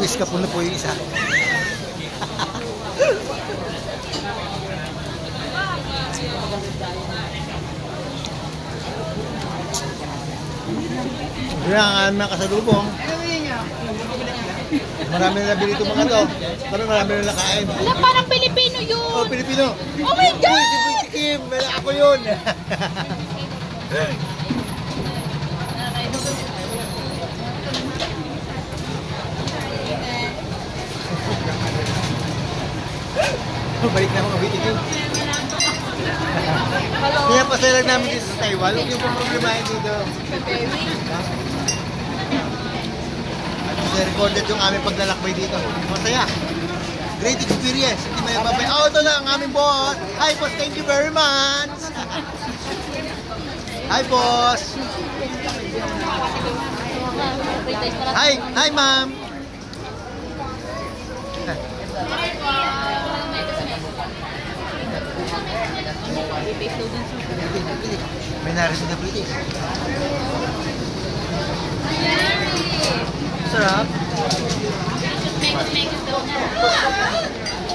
wish ka po na po yung isa. Yan ang aming kasalubong. Marami na nabili itong mga to. Parang marami na nakain. Wala, parang Pilipino yun. Oh, Pilipino. Oh my God! Uy, si Boy Tikim. Ako yun. Balik na mga Boy Tikim. Kaya pasaya lang namin dito sa Taiwan. Huwag yung problemahin dito. Recorded yung aming paglalakbay dito. Masaya. Great experience. Hindi may babay. Oh, ito na ang aming boss. Hi, boss. Thank you very much. Hi, boss. Hi. Hi, ma'am. May narinig na British. Sarap.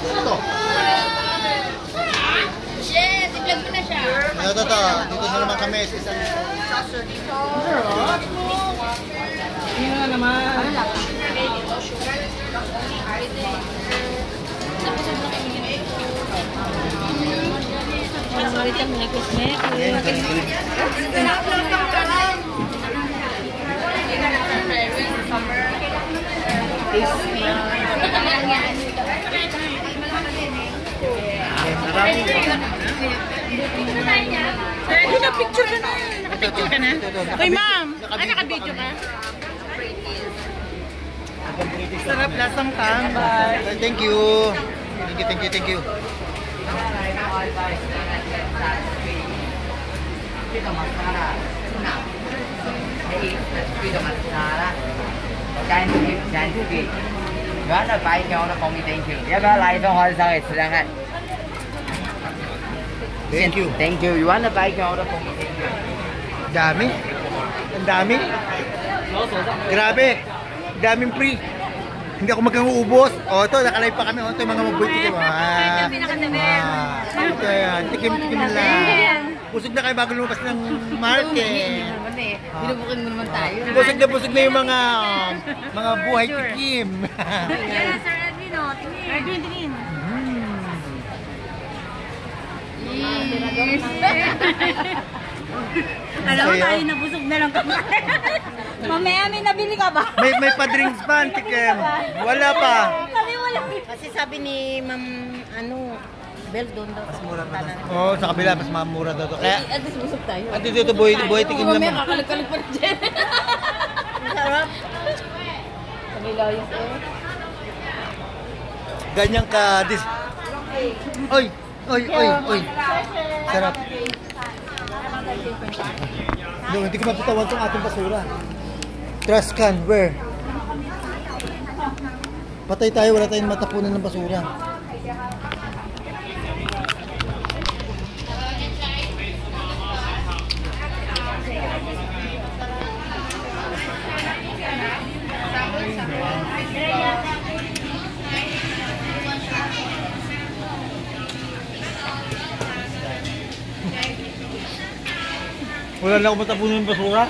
Ito. Yes, i-vlog mo na siya. Ito. Dito na naman kami. Hindi na naman. Ano lang? Naka-picture ka na. Naka-picture ka na? Hoy, ma'am. Ay, naka-video ka? Sarap, lasang tambay. Thank you. Thank you. Thank you. Thank you. You want to buy your order for me? Thank you. Dami. Ang dami. Grabe. Daming free. Hindi ako magkang-uubos. O, ito, nakalive pa kami. O, ito yung mga mabuhay tikim. Ito yan. Tikim lang. Busog na kayo bago lumabas ng market. Binubukin mo naman tayo. Busog na yung mga buhay tikim. Yan, Sir Edwin, o. Tingin. Alam mo tayo, nabusog na lang kami. Mamaya may nabili ka ba? May pa-drinks pa, tikim. Wala pa. Kami wala. Kasi sabi ni Ma'am, Bel doon daw. Mas mura pa daw. Oo, sa kabila, mas mamura daw to. Kaya, At least busog tayo. at dito, buhay tikim Mamaya naman. kakalag-kalag pa rin dyan. Sarap. Sabi layos eh. Ganyan ka, Oy. Sarap. No, hindi ko mapitawan itong ating basura. Trash can, where? Patay tayo, wala tayong matapunan ng basura. Wala na akong matapunan ng basura.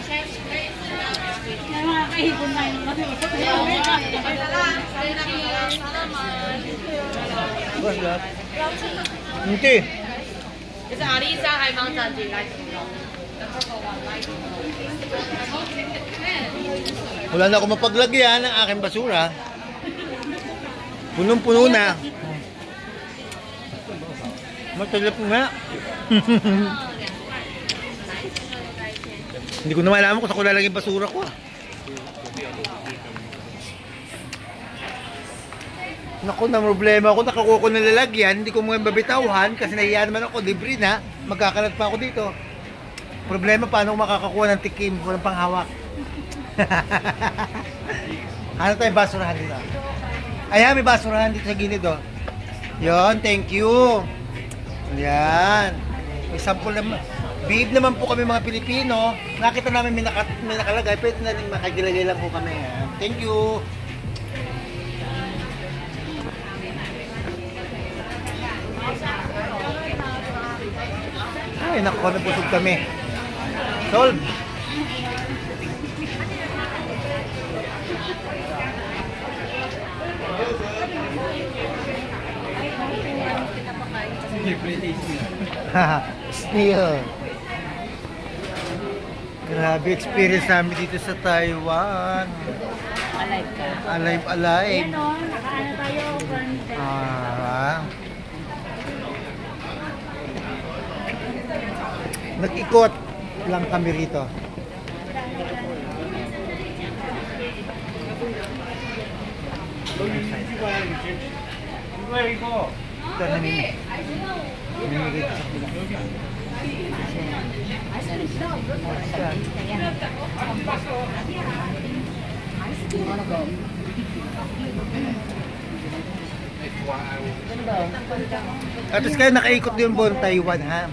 May mga kahipon na yun. Wala. Hindi. Wala na akong mapaglagyan ng aking basura. Punong-puno na. Matalap nga. Hindi ko na malaman kung saan ko lalagyan basura ko. Naku, na problema ako, nakakuha ko na lalagyan, hindi ko mo babitawhan kasi nahiya naman ako, libre na, magkakalat pa ako dito. Problema, paano ko makakakuha ng tikim, walang panghawak. Ano tayo basurahan dito? Ayan, may basurahan dito sa gilid, oh. Yun, thank you. Yan. May sample naman. Bihib naman po kami mga Pilipino. Nakita namin may nakalagay, pwede na rin makagilagay lang po kami. Thank you. Ay, naku, nabusog kami. Solve. Still. Grabe experience namin dito sa Taiwan. Alive ka. Alive, alive. Ayan o, nakaano tayo, burn. Nag-ikot lang kami rito. Ito namimigay sa kapila. At least kayo nakaikot din buong Taiwan, ha?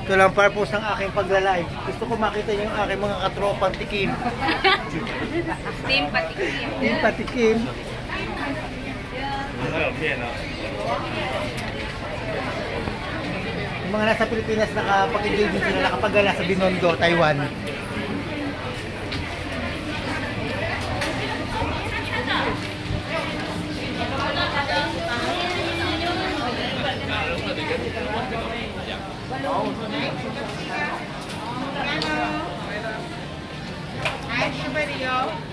Ito lang purpose ng aking pagla-live. Gusto ko makita yung aking mga katropang tikim. Team patikim. Team patikim. Yung mga nasa Pilipinas nakapag-enjoy din sila nakapagala sa Binondo, Taiwan. Ay, siya ba, Rio?